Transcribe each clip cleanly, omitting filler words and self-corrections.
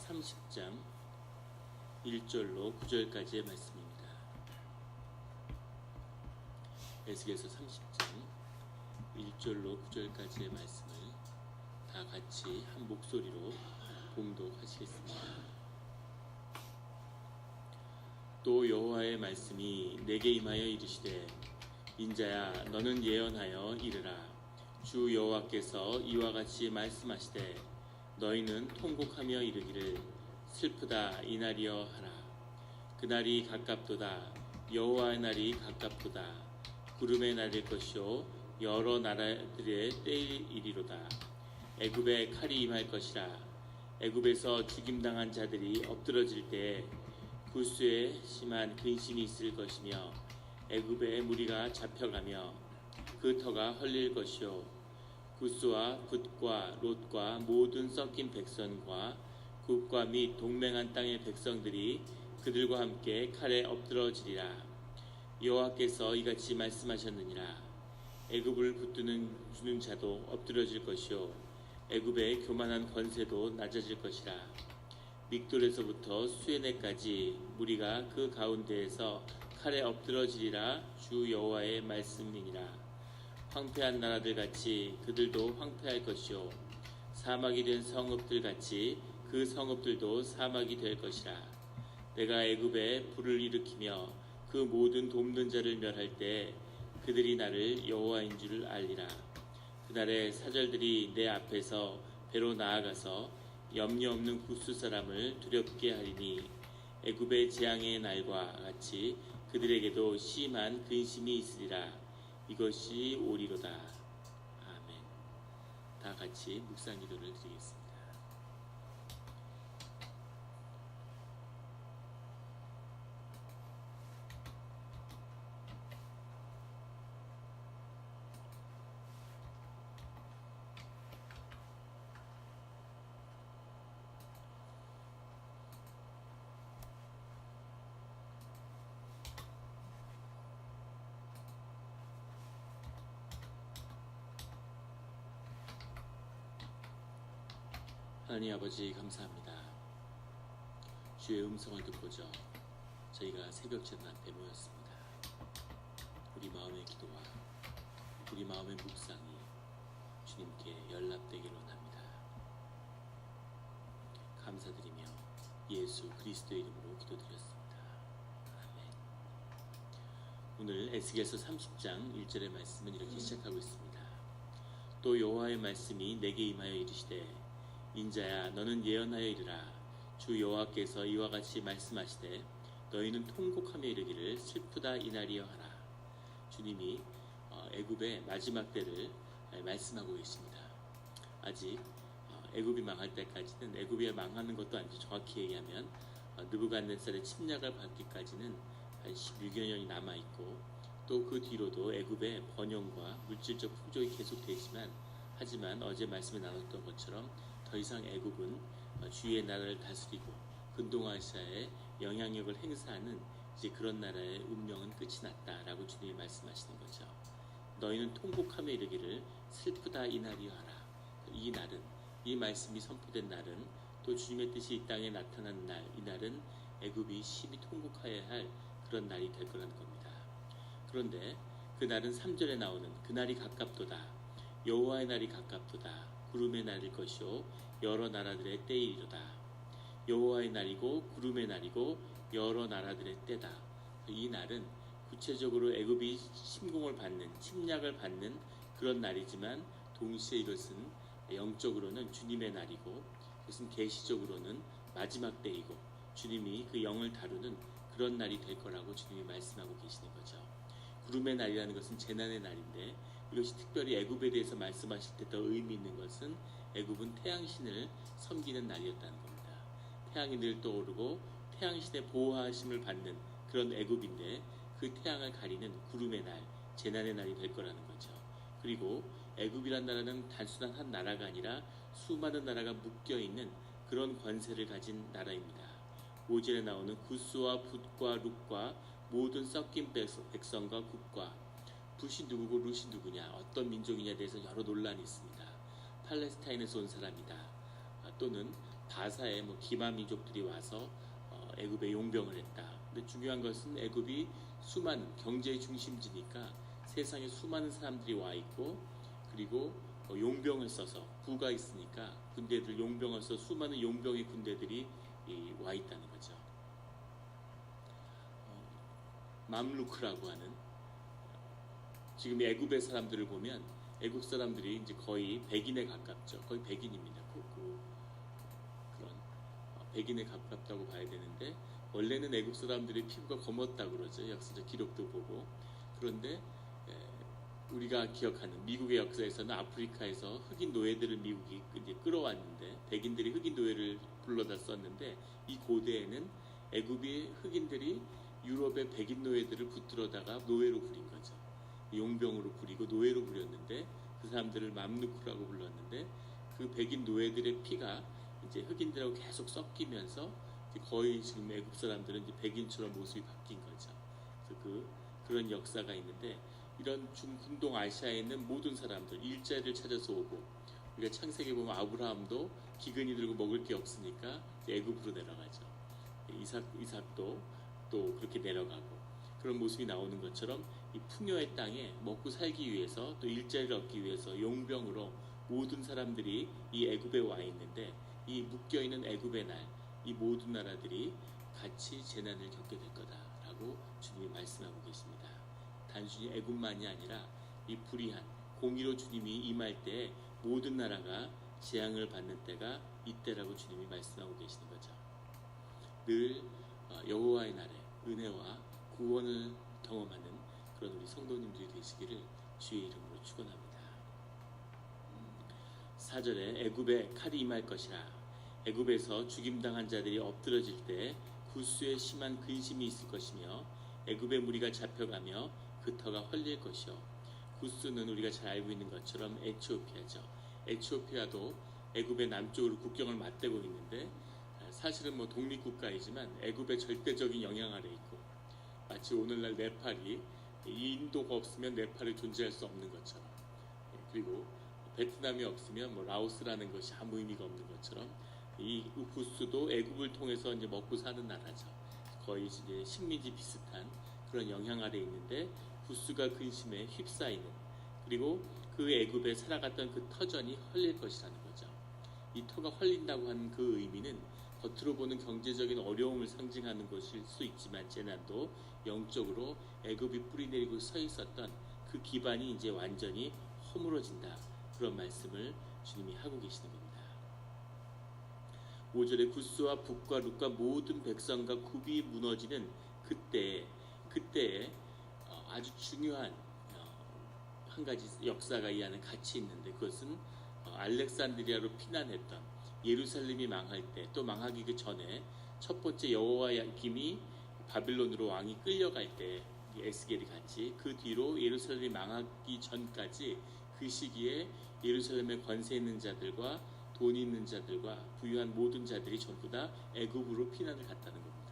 30장 1절로 9절까지의 말씀입니다. 에스겔서 30장 1절로 9절까지의 말씀을 다 같이 한 목소리로 봉독하시겠습니다. 또 여호와의 말씀이 내게 임하여 이르시되 인자야 너는 예언하여 이르라. 주 여호와께서 이와 같이 말씀하시되 너희는 통곡하며 이르기를 슬프다 이날이여 하라. 그날이 가깝도다. 여호와의 날이 가깝도다. 구름의 날일 것이요 여러 나라들의 때이리로다. 애굽에 칼이 임할 것이라. 애굽에서 죽임당한 자들이 엎드러질 때에 구스에 심한 근심이 있을 것이며 애굽의 무리가 잡혀가며 그 터가 헐릴 것이요 구스와 붓과 롯과 모든 섞인 백성과 굽과 및 동맹한 땅의 백성들이 그들과 함께 칼에 엎드러지리라. 여호와께서 이같이 말씀하셨느니라. 애굽을 붙드는 주는 자도 엎드러질 것이요 애굽의 교만한 권세도 낮아질 것이라. 믹돌에서부터 수에네까지 무리가 그 가운데에서 칼에 엎드러지리라. 주 여호와의 말씀이니라. 황폐한 나라들 같이 그들도 황폐할 것이요 사막이 된 성읍들 같이 그 성읍들도 사막이 될 것이라. 내가 애굽에 불을 일으키며 그 모든 돕는 자를 멸할 때 그들이 나를 여호와인 줄을 알리라. 그날에 사절들이 내 앞에서 배로 나아가서 염려 없는 구스 사람을 두렵게 하리니 애굽의 재앙의 날과 같이 그들에게도 심한 근심이 있으리라. 이것이 오리로다. 아멘. 다 같이 묵상 기도를 드리겠습니다. 하나님 아버지 감사합니다. 주의 음성을 듣고자 저희가 새벽 제단 앞에 모였습니다. 우리 마음의 기도와 우리 마음의 묵상이 주님께 연락되기를 원합니다. 감사드리며 예수 그리스도의 이름으로 기도드렸습니다. 아멘. 오늘 에스겔서 30장 1절의 말씀은 이렇게 시작하고 있습니다. 또 여호와의 말씀이 내게 임하여 이르시되 인자야 너는 예언하여 이르라. 주 여호와께서 이와 같이 말씀하시되 너희는 통곡하며 이르기를 슬프다 이날이여 하라. 주님이 애굽의 마지막 때를 말씀하고 계십니다. 아직 애굽이 망할 때까지는 애굽이 망하는 것도 아니죠. 정확히 얘기하면 느부갓네살의 침략을 받기까지는 한 16여 년이 남아있고 또 그 뒤로도 애굽의 번영과 물질적 풍족이 계속되지만 하지만 어제 말씀에 나눴던 것처럼 더 이상 애굽은 주위의 나라를 다스리고 근동아시아에 영향력을 행사하는 이제 그런 나라의 운명은 끝이 났다라고 주님이 말씀하시는 거죠. 너희는 통곡하며 이르기를 슬프다 이 날이여 하라. 이 날은 이 말씀이 선포된 날은 또 주님의 뜻이 이 땅에 나타난 날, 이 날은 애굽이 심히 통곡하여야 할 그런 날이 될 거라는 겁니다. 그런데 그 날은 3절에 나오는 그날이 가깝도다. 여호와의 날이 가깝도다. 구름의 날일 것이요 여러 나라들의 때이리로다. 여호와의 날이고 구름의 날이고 여러 나라들의 때다. 이 날은 구체적으로 애굽이 침공을 받는 침략을 받는 그런 날이지만 동시에 이것은 영적으로는 주님의 날이고 이것은 계시적으로는 마지막 때이고 주님이 그 영을 다루는 그런 날이 될 거라고 주님이 말씀하고 계시는 거죠. 구름의 날이라는 것은 재난의 날인데 이것이 특별히 애굽에 대해서 말씀하실 때 더 의미 있는 것은 애굽은 태양신을 섬기는 날이었다는 겁니다. 태양이 늘 떠오르고 태양신의 보호하심을 받는 그런 애굽인데 그 태양을 가리는 구름의 날, 재난의 날이 될 거라는 거죠. 그리고 애굽이란 나라는 단순한 한 나라가 아니라 수많은 나라가 묶여있는 그런 권세를 가진 나라입니다. 5절에 나오는 구스와 붓과 룩과 모든 섞인 백성과 국과 붓이 누구고 룻이 누구냐, 어떤 민족이냐에 대해서 여러 논란이 있습니다. 팔레스타인에서 온 사람이다. 또는 바사에 뭐 기마 민족들이 와서 애굽에 용병을 했다. 근데 중요한 것은 애굽이 수많은 경제의 중심지니까 세상에 수많은 사람들이 와 있고, 그리고 용병을 써서 부가 있으니까 군대들 용병을 써 수많은 용병의 군대들이 와 있다는 거죠. 맘루크라고 하는, 지금 애굽의 사람들을 보면 애굽 사람들이 이제 거의 백인에 가깝죠. 거의 백인입니다. 그런 백인에 가깝다고 봐야 되는데, 원래는 애굽 사람들의 피부가 검었다고 그러죠. 역사적 기록도 보고. 그런데 우리가 기억하는 미국의 역사에서는 아프리카에서 흑인 노예들을 미국이 이제 끌어왔는데, 백인들이 흑인 노예를 불러다 썼는데, 이 고대에는 애굽의 흑인들이 유럽의 백인 노예들을 붙들어다가 노예로 부린 거죠. 용병으로 부리고 노예로 부렸는데, 그 사람들을 맘누크라고 불렀는데, 그 백인 노예들의 피가 이제 흑인들하고 계속 섞이면서 거의 지금 애굽 사람들은 이제 백인처럼 모습이 바뀐 거죠. 그래서 그런 역사가 있는데, 이런 중근동 아시아에 있는 모든 사람들 일자리를 찾아서 오고, 우리가 창세기 보면 아브라함도 기근이 들고 먹을 게 없으니까 애굽으로 내려가죠. 이삭도 또 그렇게 내려가고, 그런 모습이 나오는 것처럼 이 풍요의 땅에 먹고 살기 위해서, 또 일자리를 얻기 위해서 용병으로 모든 사람들이 이 애굽에 와 있는데, 이 묶여있는 애굽의 날, 이 모든 나라들이 같이 재난을 겪게 될 거다라고 주님이 말씀하고 계십니다. 단순히 애굽만이 아니라 이 불의한 공의로 주님이 임할 때 모든 나라가 재앙을 받는 때가 이때라고 주님이 말씀하고 계시는 거죠. 늘 여호와의 날에 은혜와 구원을 경험하는 그런 우리 성도님들이 되시기를 주의 이름으로 축원합니다. 4절에 애굽에 칼이 임할 것이라. 애굽에서 죽임당한 자들이 엎드러질 때 구스에 심한 근심이 있을 것이며, 애굽의 무리가 잡혀가며 그 터가 헐릴 것이요. 구스는 우리가 잘 알고 있는 것처럼 에티오피아죠. 에티오피아도 애굽의 남쪽으로 국경을 맞대고 있는데, 사실은 뭐 독립국가이지만 애굽의 절대적인 영향 아래 있고, 마치 오늘날 네팔이 이 인도가 없으면 네팔이 존재할 수 없는 것처럼, 그리고 베트남이 없으면 뭐 라오스라는 것이 아무 의미가 없는 것처럼, 이 구스도 애굽을 통해서 이제 먹고 사는 나라죠. 거의 이제 식민지 비슷한 그런 영향 아래 있는데, 구스가 근심에 휩싸이는, 그리고 그 애굽에 살아갔던 그 터전이 헐릴 것이라는 거죠. 이 터가 헐린다고 하는 그 의미는 겉으로 보는 경제적인 어려움을 상징하는 것일 수 있지만, 재난도 영적으로 애굽이 뿌리내리고 서 있었던 그 기반이 이제 완전히 허물어진다, 그런 말씀을 주님이 하고 계시는 겁니다. 5절에 구스와 북과 룻과 모든 백성과 굽이 무너지는 그때에 아주 중요한 한 가지 역사가 이 안에 같이 있는데, 그것은 알렉산드리아로 피난했던 예루살렘이 망할 때, 또 망하기 그 전에 첫 번째 여호와의 김이 바빌론으로 왕이 끌려갈 때 에스겔이 같이, 그 뒤로 예루살렘이 망하기 전까지 그 시기에 예루살렘에 권세 있는 자들과 돈 있는 자들과 부유한 모든 자들이 전부 다 애굽으로 피난을 갔다는 겁니다.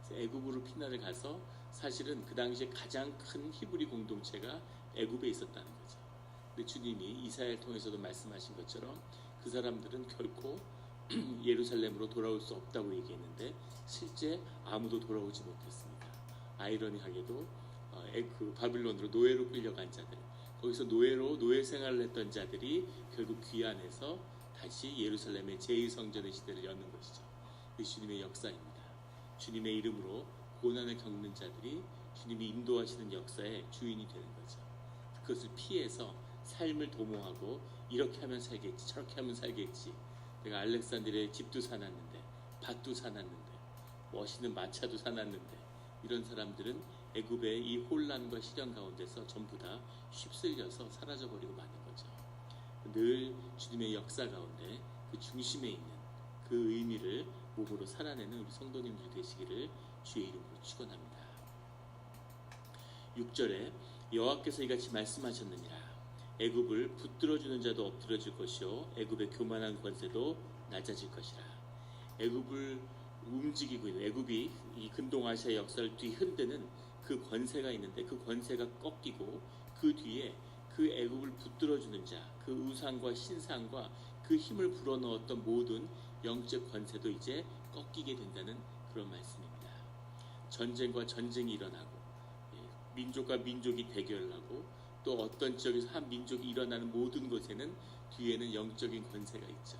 그래서 애굽으로 피난을 가서 사실은 그 당시에 가장 큰 히브리 공동체가 애굽에 있었다는 거죠. 근데 주님이 이사야를 통해서도 말씀하신 것처럼 그 사람들은 결코 예루살렘으로 돌아올 수 없다고 얘기했는데, 실제 아무도 돌아오지 못했습니다. 아이러니하게도 그 바빌론으로 노예로 끌려간 자들, 거기서 노예 생활을 했던 자들이 결국 귀환해서 다시 예루살렘의 제2성전의 시대를 여는 것이죠. 그 주님의 역사입니다. 주님의 이름으로 고난을 겪는 자들이 주님이 인도하시는 역사의 주인이 되는 거죠. 그것을 피해서 삶을 도모하고, 이렇게 하면 살겠지, 저렇게 하면 살겠지, 내가 알렉산드리아에 집도 사놨는데, 밭도 사놨는데, 멋있는 마차도 사놨는데, 이런 사람들은 애굽의 이 혼란과 시련 가운데서 전부 다 휩쓸려서 사라져버리고 마는 거죠. 늘 주님의 역사 가운데 그 중심에 있는 그 의미를 몸으로 살아내는 우리 성도님들이 되시기를 주의 이름으로 축원합니다. 6절에 여호와께서 이같이 말씀하셨느니라. 애굽을 붙들어주는 자도 엎드러질 것이요 애굽의 교만한 권세도 낮아질 것이라. 애굽을 움직이고 있는, 애굽이 이 근동아시아 역사를 뒤흔드는 그 권세가 있는데, 그 권세가 꺾이고 그 뒤에 그 애굽을 붙들어주는 자, 그 우상과 신상과 그 힘을 불어넣었던 모든 영적 권세도 이제 꺾이게 된다는 그런 말씀입니다. 전쟁과 전쟁이 일어나고 민족과 민족이 대결하고 또 어떤 지역에서 한 민족이 일어나는 모든 곳에는 뒤에는 영적인 권세가 있죠.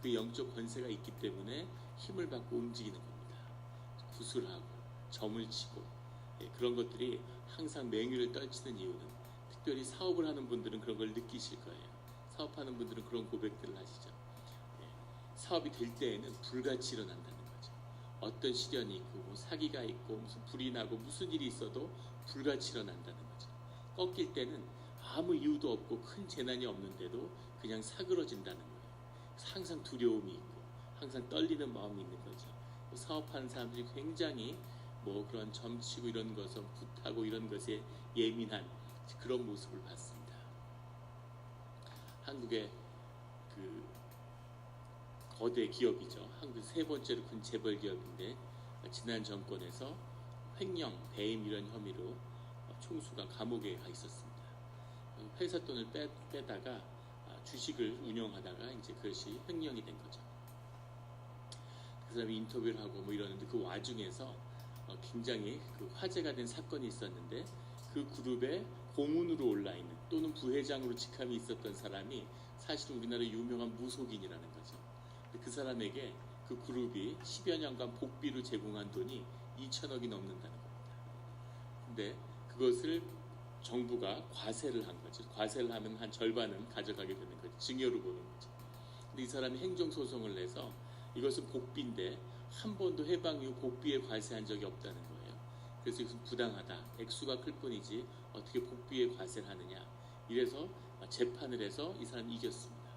그 영적 권세가 있기 때문에 힘을 받고 움직이는 겁니다. 구술하고 점을 치고 그런 것들이 항상 맹위를 떨치는 이유는 특별히 사업을 하는 분들은 그런 걸 느끼실 거예요. 사업하는 분들은 그런 고백들을 하시죠. 사업이 될 때에는 불같이 일어난다는 거죠. 어떤 시련이 있고 뭐 사기가 있고 무슨 불이 나고 무슨 일이 있어도 불같이 일어난다는 거죠. 꺾일 때는 아무 이유도 없고 큰 재난이 없는데도 그냥 사그러진다는 거예요. 항상 두려움이 있고 항상 떨리는 마음이 있는 거죠. 사업하는 사람들이 굉장히 뭐 그런 점치고 이런 것에 굿하고 이런 것에 예민한 그런 모습을 봤습니다. 한국의 그 거대 기업이죠. 한국 세 번째로 큰 재벌 기업인데 지난 정권에서 횡령, 배임 이런 혐의로 총수가 감옥에 가 있었습니다. 회사 돈을 빼다가 주식을 운영하다가 이제 그것이 횡령이 된 거죠. 그 사람이 인터뷰를 하고 뭐 이러는데 그 와중에서 굉장히 그 화제가 된 사건이 있었는데 그 그룹에 고문으로 올라 있는 또는 부회장으로 직함이 있었던 사람이 사실 우리나라 유명한 무속인이라는 거죠. 그 사람에게 그 그룹이 10여 년간 복비로 제공한 돈이 2천억이 넘는다는 겁니다. 근데 그것을 정부가 과세를 한 거죠. 과세를 하면 한 절반은 가져가게 되는 거죠. 증여로 보는 거죠. 근데 이 사람이 행정소송을 내서 이것은 복비인데 한 번도 해방 이후 복비에 과세한 적이 없다는 거예요. 그래서 이것은 부당하다. 액수가 클 뿐이지 어떻게 복비에 과세를 하느냐. 이래서 재판을 해서 이 사람이 이겼습니다.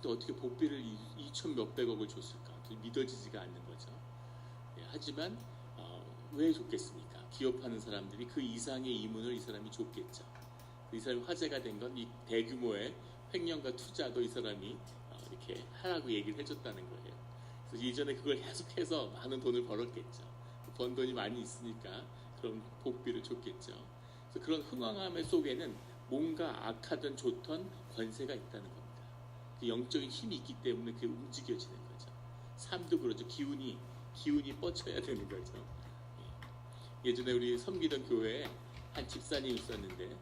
또 어떻게 복비를 2천 몇백억을 줬을까? 믿어지지가 않는 거죠. 하지만 왜 줬겠습니까? 기업하는 사람들이 그 이상의 이문을 이 사람이 줬겠죠. 이 사람이 화제가 된 건 이 대규모의 횡령과 투자도 이 사람이 이렇게 하라고 얘기를 해줬다는 거예요. 그래서 예전에 그걸 계속해서 많은 돈을 벌었겠죠. 번 돈이 많이 있으니까 그런 복비를 줬겠죠. 그래서 그런 흥황함의 속에는 뭔가 악하든 좋던 권세가 있다는 겁니다. 그 영적인 힘이 있기 때문에 그게 움직여지는 거죠. 삶도 그렇죠. 기운이 뻗쳐야 되는 거죠. 예전에 우리 섬기던 교회에 한 집사님이 있었는데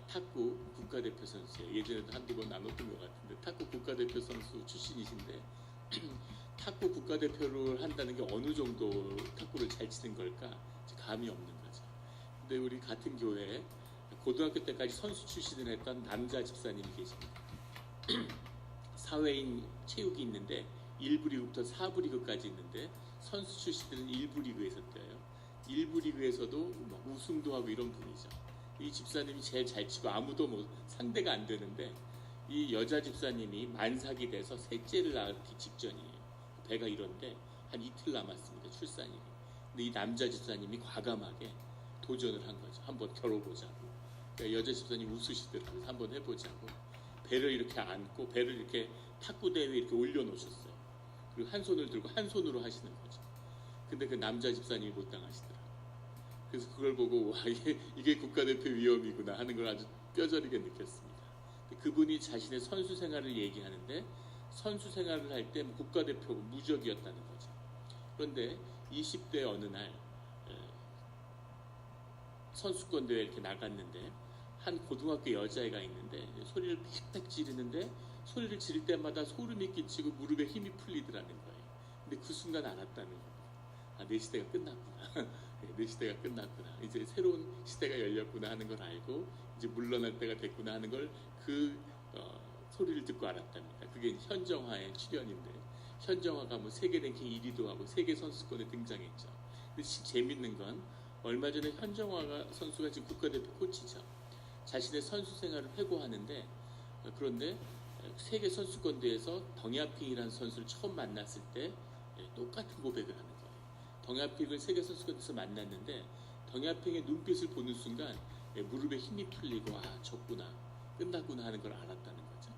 탁구 국가대표 선수예요. 예전에도 한두 번 나눴던 것 같은데 탁구 국가대표 선수 출신이신데 탁구 국가대표를 한다는 게 어느 정도 탁구를 잘 치는 걸까 감이 없는 거죠. 근데 우리 같은 교회에 고등학교 때까지 선수 출신을 했던 남자 집사님이 계십니다. 사회인 체육이 있는데 1부 리그부터 4부 리그까지 있는데 선수 출신들은 1부 리그에서 뛰어요. 1부 리그에서도 우승도 하고 이런 분이죠. 이 집사님이 제일 잘 치고 아무도 뭐 상대가 안 되는데 이 여자 집사님이 만삭이 돼서 셋째를 낳기 직전이에요. 배가 이런데 한 이틀 남았습니다. 출산일이. 근데 이 남자 집사님이 과감하게 도전을 한 거죠. 한번 겨뤄보자고. 그러니까 여자 집사님 웃으시더라고요. 한번 해보자고. 배를 이렇게 안고 배를 이렇게 탁구 대회에 이렇게 올려놓으셨어요. 그리고 한 손을 들고 한 손으로 하시는 거죠. 근데 그 남자 집사님이 못 당하시더라고요. 그래서 그걸 보고 와 이게 국가대표 위험이구나 하는 걸 아주 뼈저리게 느꼈습니다. 그분이 자신의 선수 생활을 얘기하는데 선수 생활을 할 때 국가대표가 무적이었다는 거죠. 그런데 20대 어느 날 선수권 대회에 이렇게 나갔는데 한 고등학교 여자애가 있는데 소리를 픽픽 지르는데 소리를 지를 때마다 소름이 끼치고 무릎에 힘이 풀리더라는 거예요. 근데 그 순간 알았다는 거예요. 내 시대가 끝났구나. 내 시대가 끝났구나. 이제 새로운 시대가 열렸구나 하는 걸 알고 이제 물러날 때가 됐구나 하는 걸 그 소리를 듣고 알았답니다. 그게 현정화의 출연인데 현정화가 뭐 세계 랭킹 1위도 하고 세계 선수권에 등장했죠. 근데 재밌는 건 얼마 전에 현정화 선수가 지금 국가대표 코치죠. 자신의 선수 생활을 회고하는데 그런데 세계 선수권 대회에서 덩야핑이라는 선수를 처음 만났을 때 똑같은 고백을 하는 거예요. 덩야핑을 세계 선수권에서 만났는데 덩야핑의 눈빛을 보는 순간 무릎에 힘이 풀리고 졌구나 끝났구나 하는 걸 알았다는 거죠.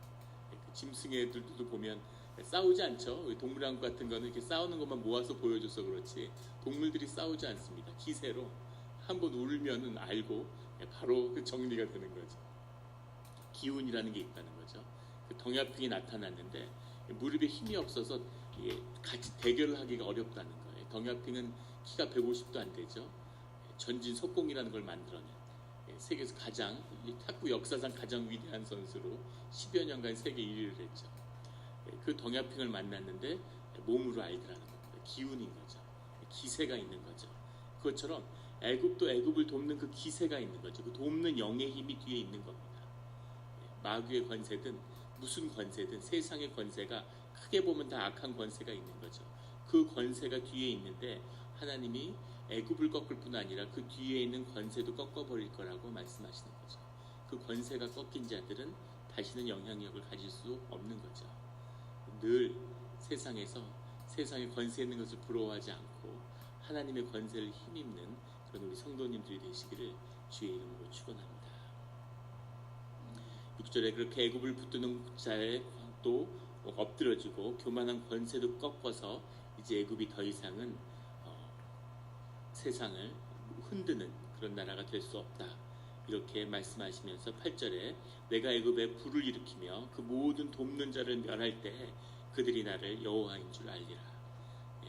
그 짐승애들도 보면 싸우지 않죠. 동물왕국 같은 거는 이렇게 싸우는 것만 모아서 보여줘서 그렇지 동물들이 싸우지 않습니다. 기세로 한번 울면은 알고 바로 그 정리가 되는 거죠. 기운이라는 게 있다는 거죠. 그 덩야핑이 나타났는데 무릎에 힘이 없어서 같이 대결을 하기가 어렵다는 거예요. 덩야핑은 키가 150도 안 되죠. 전진 속공이라는 걸 만들어낸 세계에서 가장 탁구 역사상 가장 위대한 선수로 10여 년간 세계 1위를 했죠. 그 덩야핑을 만났는데 몸으로 알더라는 겁니다. 기운인 거죠. 기세가 있는 거죠. 그것처럼 애굽도 애굽을 돕는 그 기세가 있는 거죠. 그 돕는 영의 힘이 뒤에 있는 겁니다. 마귀의 권세든 무슨 권세든 세상의 권세가 크게 보면 다 악한 권세가 있는 거죠. 그 권세가 뒤에 있는데 하나님이 애굽을 꺾을 뿐 아니라 그 뒤에 있는 권세도 꺾어버릴 거라고 말씀하시는 거죠. 그 권세가 꺾인 자들은 다시는 영향력을 가질 수 없는 거죠. 늘 세상에서 세상의 권세 있는 것을 부러워하지 않고 하나님의 권세를 힘입는 그런 우리 성도님들이 되시기를 주의 이름으로 축원합니다. 6절에 그렇게 애굽을 붙드는 자의 또 엎드러지고 교만한 권세도 꺾어서 이제 애굽이 더 이상은 세상을 흔드는 그런 나라가 될 수 없다. 이렇게 말씀하시면서 8절에 내가 애굽에 불을 일으키며 그 모든 돕는 자를 멸할 때 그들이 나를 여호와인 줄 알리라.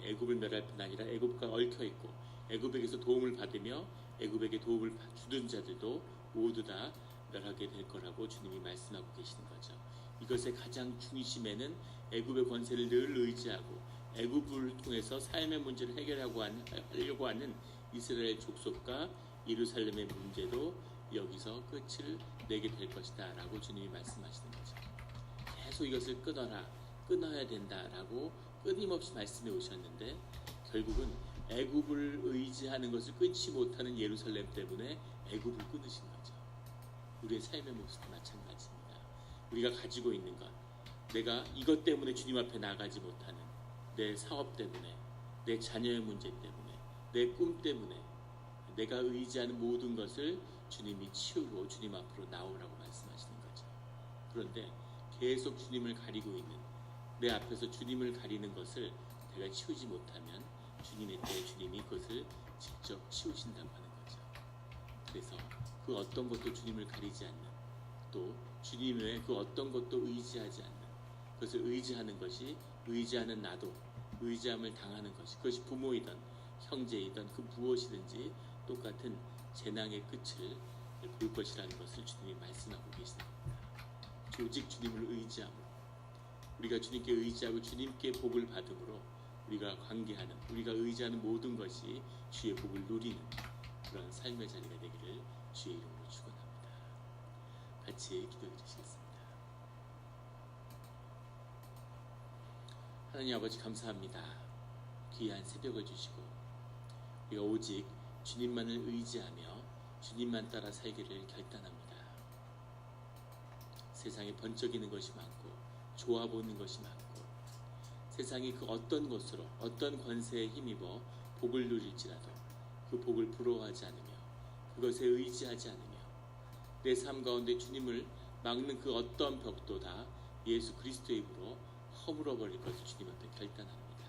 애굽을 멸할 뿐 아니라 애굽과 얽혀 있고 애굽에게서 도움을 받으며 애굽에게 도움을 주던 자들도 모두 다 멸하게 될 거라고 주님이 말씀하고 계시는 거죠. 이것의 가장 중심에는 애굽의 권세를 늘 의지하고 애굽을 통해서 삶의 문제를 해결하려고 하는 이스라엘 족속과 예루살렘의 문제도 여기서 끝을 내게 될 것이다 라고 주님이 말씀하시는 거죠. 계속 이것을 끊어야 된다라고 끊임없이 말씀해 오셨는데 결국은 애굽을 의지하는 것을 끊지 못하는 예루살렘 때문에 애굽을 끊으신 거죠. 우리의 삶의 모습도 마찬가지입니다. 우리가 가지고 있는 것, 내가 이것 때문에 주님 앞에 나가지 못하는 내 사업 때문에, 내 자녀의 문제 때문에, 내 꿈 때문에 내가 의지하는 모든 것을 주님이 치우고 주님 앞으로 나오라고 말씀하시는 거죠. 그런데 계속 주님을 가리고 있는 내 앞에서 주님을 가리는 것을 내가 치우지 못하면 주님의 때에 주님이 그것을 직접 치우신다고 하는 거죠. 그래서 그 어떤 것도 주님을 가리지 않는, 또 주님 외에 그 어떤 것도 의지하지 않는, 그것을 의지하는 것이 의지하는 나도 의지함을 당하는 것이, 그것이 부모이든 형제이든 그 무엇이든지 똑같은 재난의 끝을 볼 것이라는 것을 주님이 말씀하고 계십니다. 오직 주님을 의지함으로, 우리가 주님께 의지하고 주님께 복을 받음으로 우리가 관계하는, 우리가 의지하는 모든 것이 주의 복을 누리는 그런 삶의 자리가 되기를 주의 이름으로 축원합니다. 같이 기도해 주시겠습니다. 하나님 아버지 감사합니다. 귀한 새벽을 주시고 우리가 오직 주님만을 의지하며 주님만 따라 살기를 결단합니다. 세상에 번쩍이는 것이 많고 좋아 보이는 것이 많고 세상이 그 어떤 것으로 어떤 권세에 힘입어 복을 누릴지라도 그 복을 부러워하지 않으며 그것에 의지하지 않으며 내 삶 가운데 주님을 막는 그 어떤 벽도 다 예수 그리스도의 이름으로 허물어 버릴 것을 주님 앞에 결단합니다.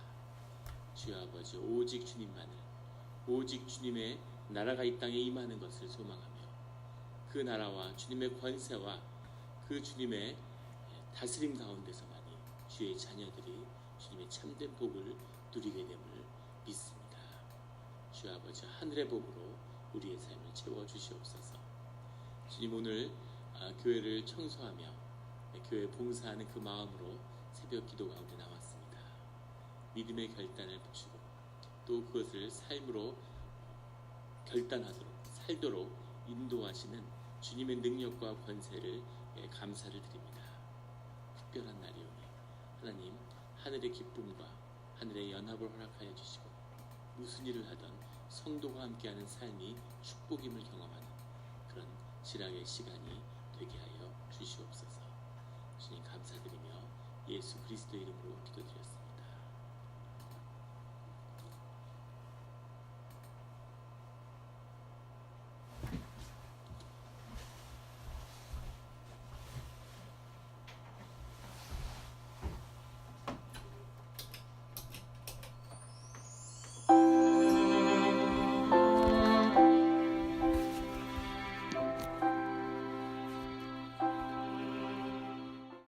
주여 아버지, 오직 주님만을, 오직 주님의 나라가 이 땅에 임하는 것을 소망하며 그 나라와 주님의 권세와 그 주님의 다스림 가운데서만이 주의 자녀들이 주님의 참된 복을 누리게 됨을 믿습니다. 주여 아버지, 하늘의 복으로 우리의 삶을 채워주시옵소서. 주님, 오늘 교회를 청소하며 교회 봉사하는 그 마음으로 새벽 기도 가운데 나왔습니다. 믿음의 결단을 붙이고 또 그것을 삶으로 결단하도록 살도록 인도하시는 주님의 능력과 권세를 감사를 드립니다. 특별한 날이오니 하나님, 하늘의 기쁨과 하늘의 연합을 허락하여 주시고 무슨 일을 하던 성도가 함께하는 삶이 축복임을 경험하는 그런 지락의 시간이 되게 하여 주시옵소서. 주님 감사드리며 예수 그리스도의 이름으로 기도드렸습니다.